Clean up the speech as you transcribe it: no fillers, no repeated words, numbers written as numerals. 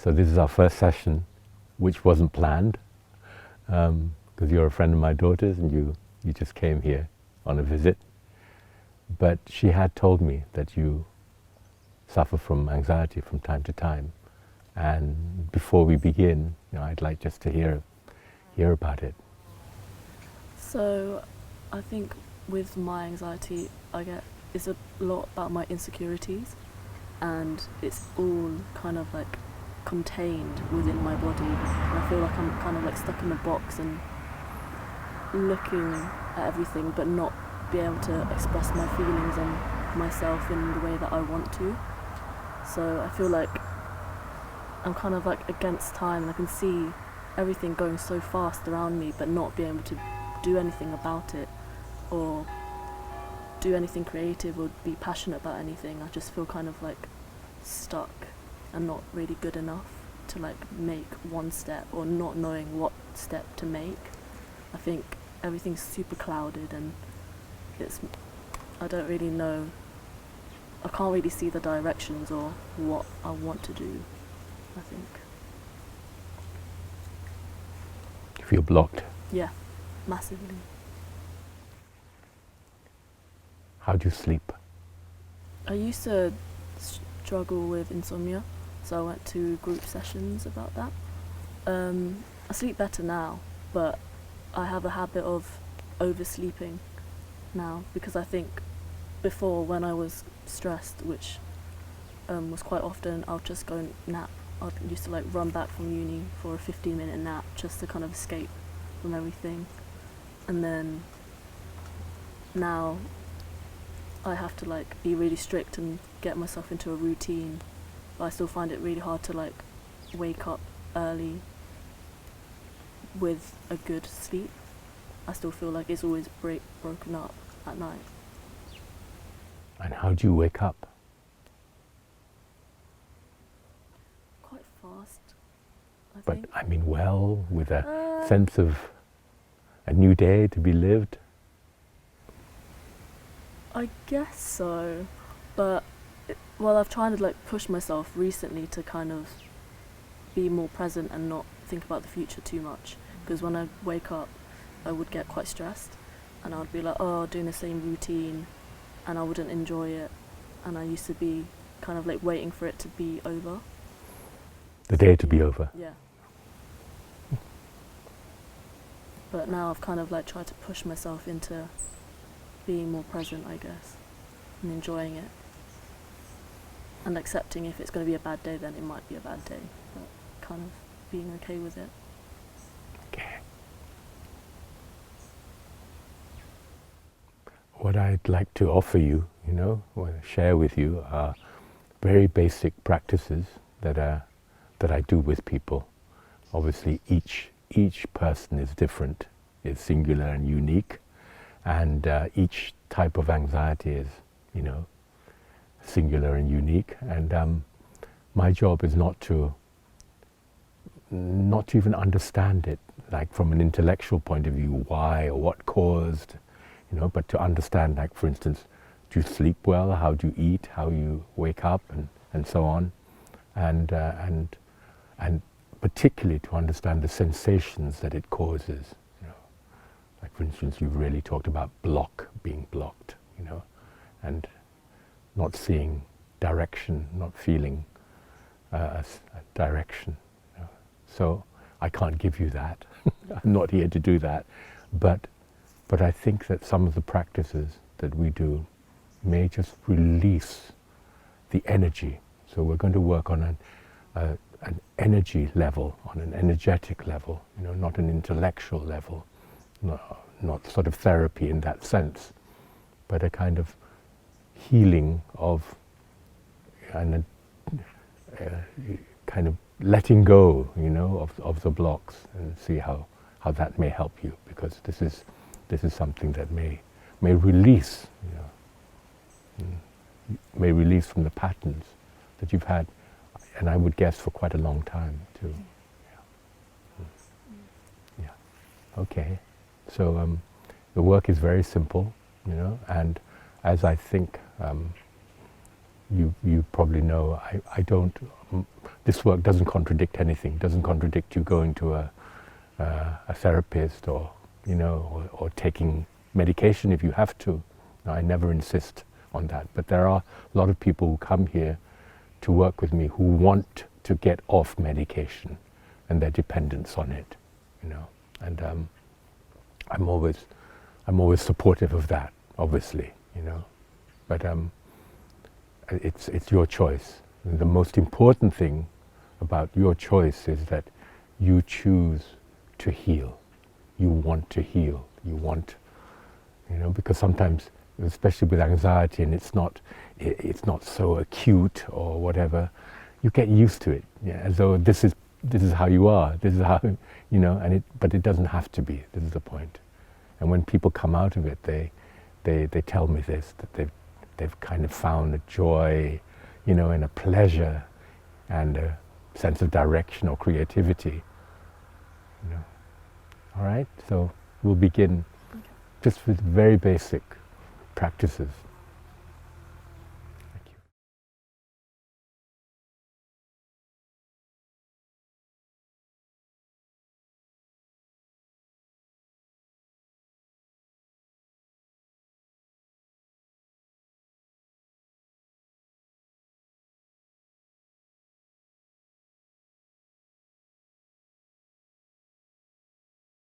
So this is our first session, which wasn't planned, because you're a friend of my daughter's and you just came here on a visit. But she had told me that you suffer from anxiety from time to time. And before we begin, I'd like just to hear about it. So I think with my anxiety, it's a lot about my insecurities, and it's all kind of like contained within my body, and I feel like I'm kind of like stuck in a box and looking at everything but not be able to express my feelings and myself in the way that I want to. So I feel like I'm kind of like against time, and I can see everything going so fast around me but not being able to do anything about it or do anything creative or be passionate about anything. I just feel kind of like stuck and not really good enough to like make one step, or not knowing what step to make. I think everything's super clouded and I don't really know, I can't really see the directions or what I want to do, I think. You feel blocked? Yeah, massively. How do you sleep? I used to struggle with insomnia, so I went to group sessions about that. I sleep better now, but I have a habit of oversleeping now, because I think before, when I was stressed, which was quite often, I'll just go and nap. I used to like run back from uni for a 15-minute nap just to kind of escape from everything. And then now I have to like be really strict and get myself into a routine, but I still find it really hard to like wake up early with a good sleep. I still feel like it's always broken up at night. And how do you wake up? Quite fast, I But think. I mean, well, with a sense of a new day to be lived? I guess so, but I've tried to like push myself recently to kind of be more present and not think about the future too much, because when I wake up I would get quite stressed and I'd be like, doing the same routine, and I wouldn't enjoy it, and I used to be kind of like waiting for it to be over. The day to be over? Yeah. But now I've kind of like tried to push myself into being more present, I guess, and enjoying it, and accepting if it's going to be a bad day, then it might be a bad day, but kind of being okay with it. Okay. What I'd like to offer you, or share with you, are very basic practices that I do with people. Obviously, each person is different, is singular and unique, and each type of anxiety is, singular and unique. And my job is not to even understand it, like from an intellectual point of view, why or what caused, but to understand, like, for instance, do you sleep well, how do you eat, how you wake up, and so on, and particularly to understand the sensations that it causes. Like, for instance, you've really talked about being blocked, and not seeing direction, not feeling a direction. So I can't give you that. I'm not here to do that. But I think that some of the practices that we do may just release the energy. So we're going to work on an energy level, on an energetic level, not an intellectual level, not sort of therapy in that sense, but a kind of healing of, and kind of letting go, of the blocks, and see how that may help you, because this is something that may release, may release from the patterns that you've had, and I would guess for quite a long time too. Yeah. Okay. So the work is very simple, and as I think you probably know, I don't, this work doesn't contradict anything, doesn't contradict you going to a therapist or, you know, or taking medication if you have to. No, I never insist on that. But there are a lot of people who come here to work with me who want to get off medication and their dependence on it, you know. And I'm always supportive of that, obviously, you know. But it's your choice. And the most important thing about your choice is that you choose to heal. You want to heal. You want, you know, because sometimes, especially with anxiety, and it's not so acute or whatever, you get used to it, yeah, as though this is how you are. This is how, you know, but it doesn't have to be. This is the point. And when people come out of it, they tell me this, that they've kind of found a joy, you know, and a pleasure and a sense of direction or creativity, you know. All right, so we'll begin just with very basic practices.